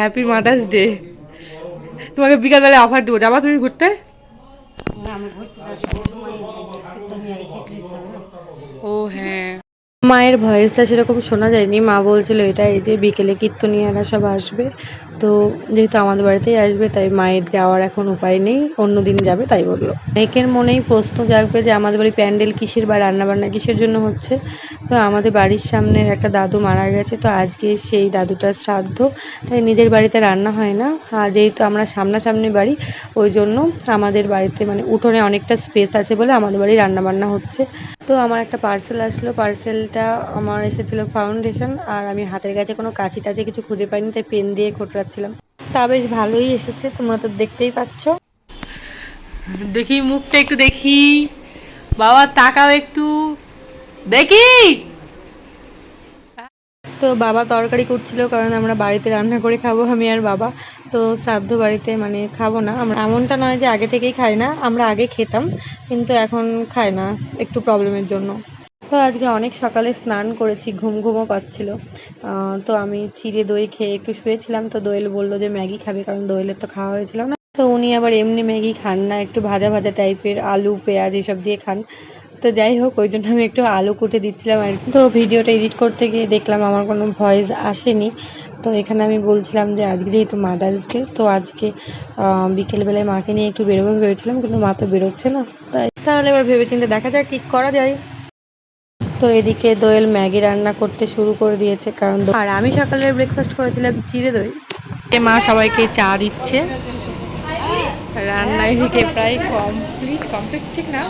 Happy mother's day. তোমাকে বিকালবেলা offer দেবো, যাবা তুমি ঘুরতে? ও হ্যাঁ, মায়ের ভয়েসটা সেরকম শোনা যায়নি। মা বলছিল এটা এই যে বিকেলে কীর্তনিয়ারা সব আসবে, তো যেহেতু আমাদের বাড়িতেই আসবে তাই মায়ের যাওয়ার এখন উপায় নেই, অন্য দিন যাবে তাই বললো। অনেকের মনেই প্রশ্ন জাগবে যে আমাদের বাড়ি প্যান্ডেল কিসের বা রান্নাবান্না কিসের জন্য হচ্ছে। তো আমাদের বাড়ির সামনের একটা দাদু মারা গেছে, তো আজকে সেই দাদুটার শ্রাদ্ধ, তাই নিজের বাড়িতে রান্না হয় না। আর যেহেতু আমরা সামনাসামনি বাড়ি, ওই জন্য আমাদের বাড়িতে মানে উঠোনে অনেকটা স্পেস আছে বলে আমাদের বাড়ি রান্নাবান্না হচ্ছে। তো আমার একটা পার্সেল আসলো, পার্সেলটা আমার এসেছিলো ফাউন্ডেশন, আর আমি হাতের কাছে কোনো কাঁচি টাচি কিছু খুঁজে পাইনি, তাই পেন দিয়ে খোঁটরাচ্ছিলাম। তা বেশ ভালোই এসেছে, তোমরা তো দেখতেই পাচ্ছ। দেখি মুখটা একটু দেখি, বাবা তাকাও একটু দেখি। তো বাবা তরকারি করছিল, কারণ আমরা বাড়িতে রান্না করে খাবো আমি আর বাবা। তো শ্রাদ্ধ বাড়িতে মানে খাবো না আমরা, এমনটা নয় যে আগে থেকেই খাই না, আমরা আগে খেতাম কিন্তু এখন খাই না একটু প্রবলেমের জন্য। তো আজকে অনেক সকালে স্নান করেছি, ঘুম ঘুমও পাচ্ছিল। তো আমি চিড়ে দই খেয়ে একটু শুয়েছিলাম, তো দোয়েল বললো যে ম্যাগি খাবে, কারণ দোয়েলের তো খাওয়া হয়েছিল না। তো উনি আবার এমনি ম্যাগি খান না, একটু ভাজা ভাজা টাইপের, আলু পেঁয়াজ এসব দিয়ে খান। তো যাই হোক, ওই জন্য আমি একটু আলু কুটে দিচ্ছিলাম আর কি। তো ভিডিওটা এডিট করতে গিয়ে দেখলাম আমার কোনো ভয়েস আসেনি। তো এখানে আমি বলছিলাম যে আজকে যেহেতু মাদার্স ডে, তো আজকে বিকেলবেলায় মাকে নিয়ে একটু বেরোবো ভেবেছিলাম, কিন্তু মা তো বেরোচ্ছে না, তাহলে এবার ভেবেচিন্তে দেখা যাক কী করা যায়। তো এদিকে দোয়েল ম্যাগি রান্না করতে শুরু করে দিয়েছে, কারণ আর আমি সকালের ব্রেকফাস্ট করেছিলাম চিড়ে দই। মা সবাইকে চা দিচ্ছে, রান্না এদিকে প্রায় কমপ্লিট ঠিক না?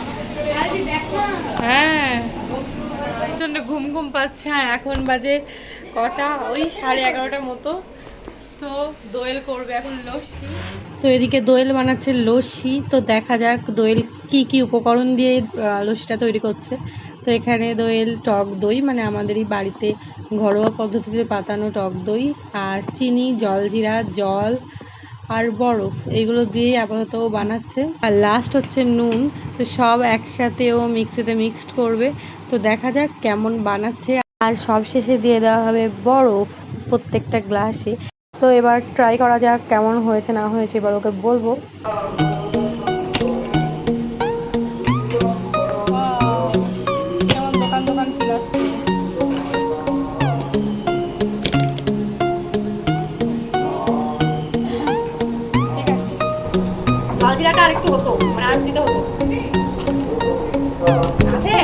হ্যাঁ, প্রচণ্ড ঘুম ঘুম পাচ্ছে। আর এখন বাজে কটা, ওই 11:30টার মতো। তো দোয়েল করবে এখন লস্যি। তো এদিকে দোয়েল বানাচ্ছে লস্যি, তো দেখা যাক দোয়েল কি কি উপকরণ দিয়ে লস্যিটা তৈরি করছে। তো এখানে দোয়েল টক দই, মানে আমাদেরই বাড়িতে ঘরোয়া পদ্ধতিতে পাতানো টক দই, আর চিনি, জলজিরা, জল আর বরফ, এগুলো দিয়ে আপাতত বানাচ্ছে। আর লাস্ট হচ্ছে নুন। তো সব একসাথে ও মিক্সিতে মিক্সড করবে, তো দেখা যাক কেমন বানাচ্ছে। আর সব শেষে দিয়ে দেওয়া হবে বরফ প্রত্যেকটা গ্লাসে। তো এবার ট্রাই করা যাক কেমন হয়েছে না হয়েছে, এবার ওকে বলবো। জলজিরাটা আরেকটু হতো, মানে আর দিতে হতো। আছে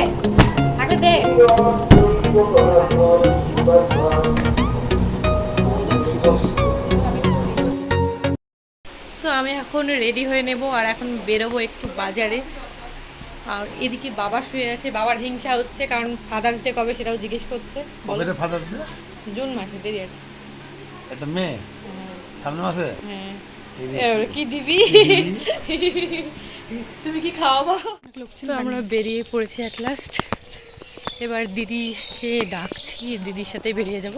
আগে দে। তো আমি এখন রেডি হয়ে নেব, আর এখন বেরোবো একটু বাজারে। আর এদিকে বাবা শুয়ে আছে, বাবার হিংসা হচ্ছে, কারণ ফাদার্স ডে কবে সেটাও জিজ্ঞেস করছে। জুন মাসে, দেরি আছে। এটা মেয়ে সামনে মাসে। হ্যাঁ, কি দিবি? তুমি কি খাওয়াবো? তো আমরা বেরিয়ে পড়েছি অ্যাট লাস্ট। এবার দিদিকে ডাকছি, দিদির সাথে বেরিয়ে যাব।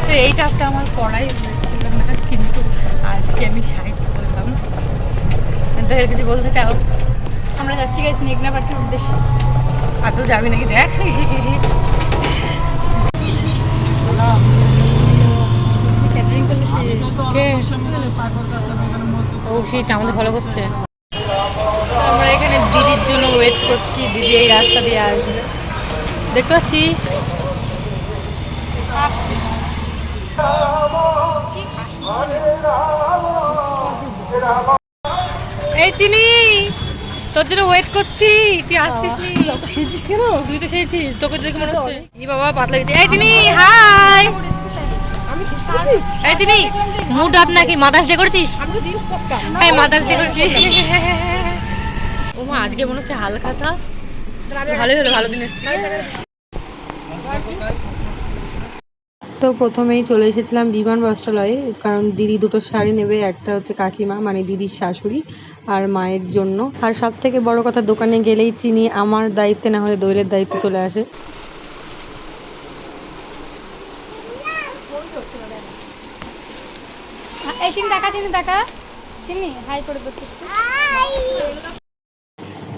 তো এই টাপটা আমার পড়াই হয়েছিল না, কিন্তু আজকে আমি সাইড করলাম। তো এর কিছু বলতে চাও? আমরা যাচ্ছি গাইস মেঘনা পার্কের উদ্দেশ্যে। আর তো যাবি নাকি দেখ। ও শীত আমাদের ফলো করছে। আমরা এখানে দিদির জন্য ওয়েট করছি, দিদি এই রাস্তা দিয়ে আসবে, দেখতে পাচ্ছিস। এই চিনি, তোর জন্য ওয়েট করছি, তুই আসছিস নি? সেজছিস কেন? তুই তো সেজছিস, তোকে দেখে মনে হচ্ছে। ই বাবা পাতলা গেছে। এই চিনি হাই। এই চিনি মুড আপ নাকি? মাদার্স ডে করেছিস? আমি তো জিন্স পরতাম। এই মাদার্স ডে করেছিস? ও মা, আজকে মনে হচ্ছে হালখাতা। ভালোই হলো, ভালো দিন এসেছে। তো প্রথমেই চলে এসেছিলাম বিমান বস্ত্রালয়ে, কারণ দিদি দুটো শাড়ি নেবে, একটা হচ্ছে কাকিমা মানে দিদির শাশুড়ি আর মায়ের জন্য। আর সব থেকে বড় কথা, দোকানে গেলেই চিনি আমার দায়িত্বে না হলে দৈরের দায়িত্বে চলে আসে। এই চিনি দেখা, চিনি দেখা, চিনি হাই করে বলতে।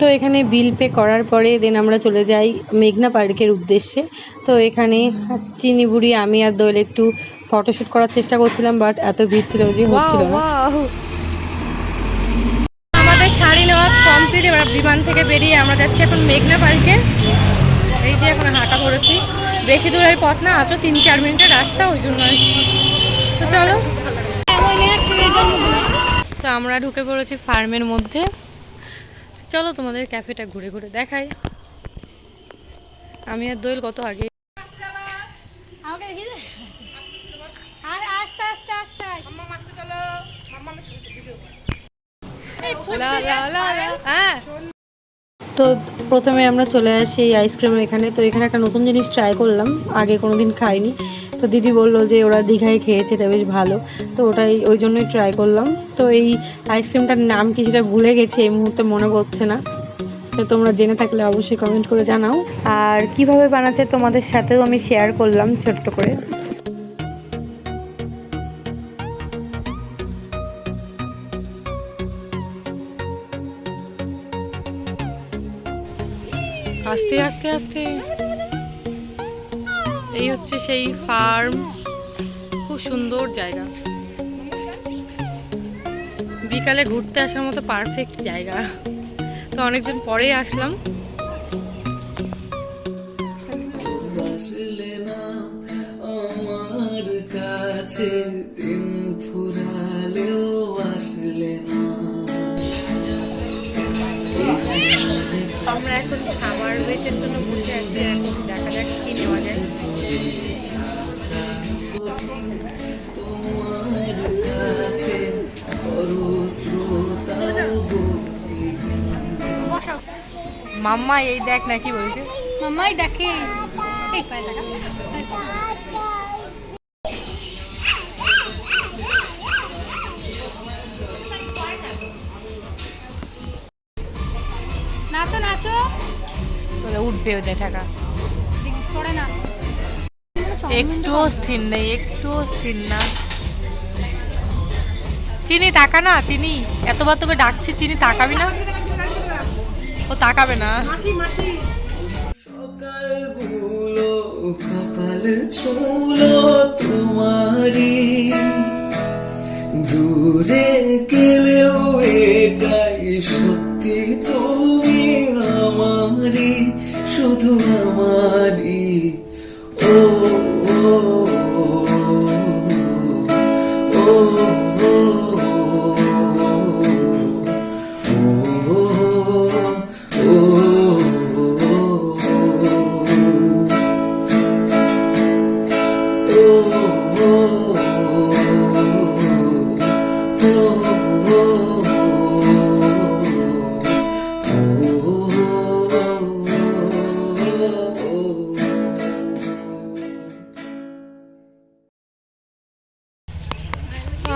তো এখানে বিল পে করার পরে দেন আমরা চলে যাই মেঘনা পার্কের উদ্দেশ্যে। তো এখানে চিনি বুড়ি, আমি আর দোয়েল একটু ফটোশ্যুট করার চেষ্টা করছিলাম, বাট এত ভিড় ছিল যে হচ্ছিল না। আমাদের শাড়ি নেওয়া কমপ্লিট, এবার বিমান থেকে বেরিয়ে আমরা যাচ্ছি এখন মেঘনা পার্কে। এই যে এখন হাঁটা করেছি, বেশি দূরের পথ না, মাত্র 3-4 মিনিটের রাস্তা, ওই জন্য। তো চলো, তো আমরা ঢুকে পড়েছি ফার্মের মধ্যে। চলো তোমাদের ক্যাফেটা ঘুরে ঘুরে দেখাই। আমি আর দোয়েল কত আগে। তো প্রথমে আমরা চলে আসি এই আইসক্রিমের এখানে। তো এখানে একটা নতুন জিনিস ট্রাই করলাম, আগে কোনোদিন খাইনি। তো দিদি বললো যে ওরা দীঘায় খেয়েছে, এটা বেশ ভালো, তো ওটাই ওই জন্যই ট্রাই করলাম। তো এই আইসক্রিমটার নাম কি সেটা ভুলে গেছি, এই মুহূর্তে মনে পড়ছে না। তো তোমরা জেনে থাকলে অবশ্যই কমেন্ট করে জানাও। আর কিভাবে বানাচ্ছে তোমাদের সাথেও আমি শেয়ার করলাম ছোট্ট করে। আস্তে আস্তে আস্তে, এই হচ্ছে সেই ফার্ম, খুব সুন্দর জায়গা, বিকালে ঘুরতে আসার মতো পারফেক্ট জায়গা। তো অনেকদিন পরে আসলাম। আমার কাছে দিন ফুরালেও আসলে না। আমরা এখন খাবার ওয়েটের জন্য বসে আছি, এখন দেখা যাক কি নেওয়া যায়। তোমার কাছে মাম্মা এই দেখ না, কি বলছে মামাই দেখে। নাচো নাচো, উঠবে ওদের টাকা। পড়ে না, একটুও স্থির নেই, একটুও স্থির না। চিনি তাকা না, চিনি এতবার তোকে ডাকছি, চিনি তাকাবি না, ও তাকাবে না। সকালগুলো কপাল ছুলো তোমারি, দূরে গেলেও এটাই সত্যি, তুমি আমারি, শুধু আমারি। ও ও ও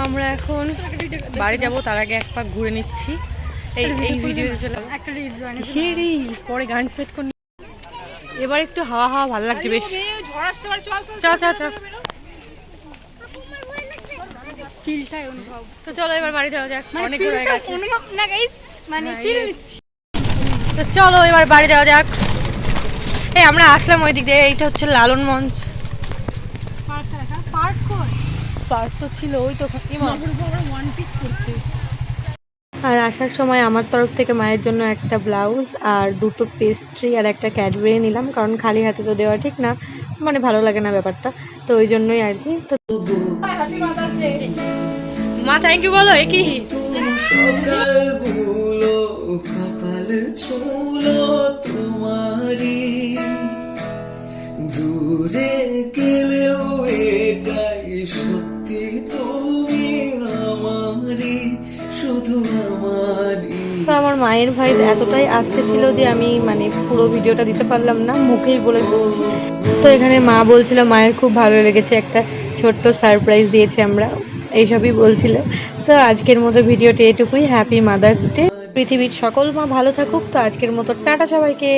আমরা এখন বাড়ি যাব, তার আগে এক পাক ঘুরে নিচ্ছি। এই ভিডিও একটা রিলস বানিয়ে রিলস পরে গান সেট করে এবার একটু হাওয়া হাওয়া ভালো লাগছে বেশ। ঝড় আসতে পারে, চল চল চল চল, ফিলটাই অনুভব। তো চলো এবার বাড়ি যাওয়া যাক, অনেক ঘুরে গেছে। অনুভব না গাইস, মানে ফিল। তো চলো এবার বাড়ি যাওয়া যাক। এই আমরা আসলাম ওই দিক দিয়ে, এইটা হচ্ছে লালন মঞ্চ। পার্টটা দেখা, পার্ট কই? পার্ক তো ছিল ওই তো, মাগুর উপর ওয়ান পিস করছে। আর আসার সময় আমার তরফ থেকে মায়ের জন্য একটা ব্লাউজ আর দুটো পেস্ট্রি আর একটা ক্যাডবেরি নিলাম, কারণ খালি হাতে তো দেওয়া ঠিক না, মানে ভালো লাগে না ব্যাপারটা, তো ওই জন্যই আর কি। তো মা থ্যাংক ইউ বলো। কি সকালগুলো কপাল ছুলো তোমারি, দূরে গেলেও এটাই সত্যি, তুমি আমারি, শুধু আমারি। তো আমার মায়ের ভাই এতটাই আসতে ছিল যে আমি মানে পুরো ভিডিওটা দিতে পারলাম না, মুখেই বলে দিচ্ছি। তো এখানে মা বলছিল মায়ের খুব ভালো লেগেছে, একটা ছোট্ট সারপ্রাইজ দিয়েছি আমরা, এইসবই বলছিল। তো আজকের মতো ভিডিওটি এটুকুই। Happy mother's day. পৃথিবীর সকল মা ভালো থাকুক। তো আজকের মতো টাটা সবাইকে।